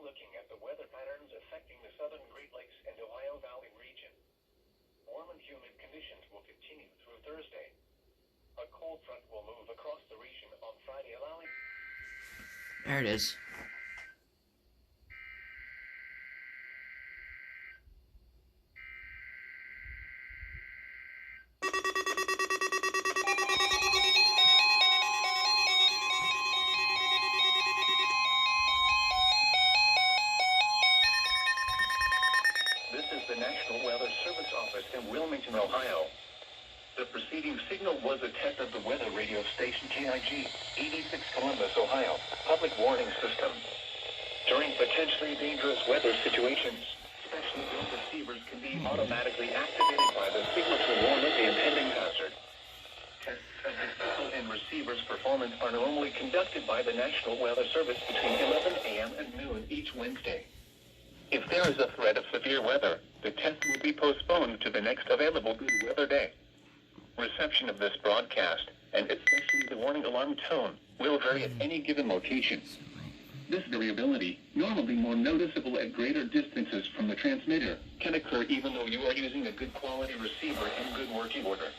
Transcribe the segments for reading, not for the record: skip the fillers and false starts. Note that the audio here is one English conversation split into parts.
looking at the weather patterns affecting the southern Great Lakes and Ohio Valley region. Warm and humid conditions will continue through Thursday. A cold front will move across the region on Friday, allowing... There it is. This is the National Weather Service Office in Wilmington, Ohio. The preceding signal was a test of the weather radio station KIG, 86 Columbus, Ohio, public warning system. During potentially dangerous weather situations, specially built receivers can be automatically activated by the signal to warn of the impending hazard. Tests of the signal and receiver's performance are normally conducted by the National Weather Service between 11 a.m. and noon each Wednesday. If there is a threat of severe weather, the test will be postponed to the next available good weather day. Reception of this broadcast, and especially the warning alarm tone, will vary at any given location. This variability, normally more noticeable at greater distances from the transmitter, can occur even though you are using a good quality receiver in good working order.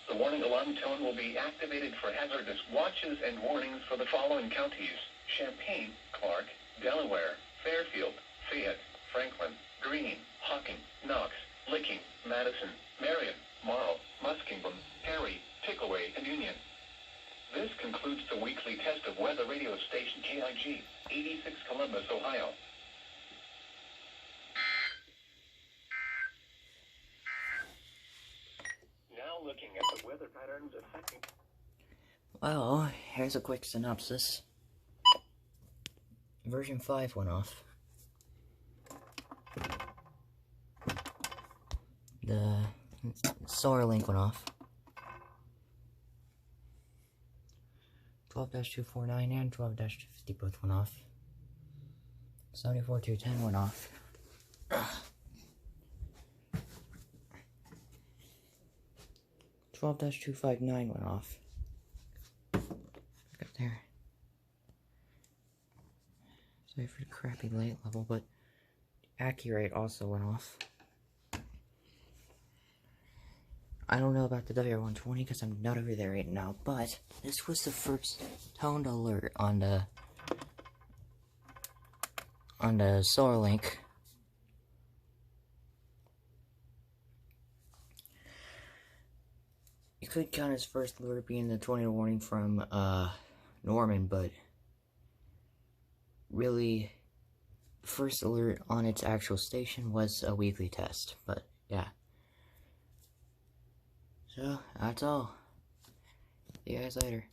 The warning alarm tone will be activated for hazardous watches and warnings for the following counties: Champaign, Clark, Delaware, Fairfield, Fayette, Franklin, Greene, Hocking, Knox, Licking, Madison, Marion, Marl, Muskingum, Perry, Pickaway, and Union. This concludes the weekly test of weather radio station KIG, 86 Columbus, Ohio. Now looking at the weather patterns affecting... Well, here's a quick synopsis. Version 5 went off. The Solarlink went off. 12-249 and 12-250 both went off. 74-210 went off. 12-259 went off. Look up there. Sorry for the crappy light level, but Accurate also went off. I don't know about the WR120 because I'm not over there right now, but this was the first toned alert on the Solarlink. You could count as first alert being the tornado warning from Norman, but really the first alert on its actual station was a weekly test. But yeah. So, that's all. See you guys later.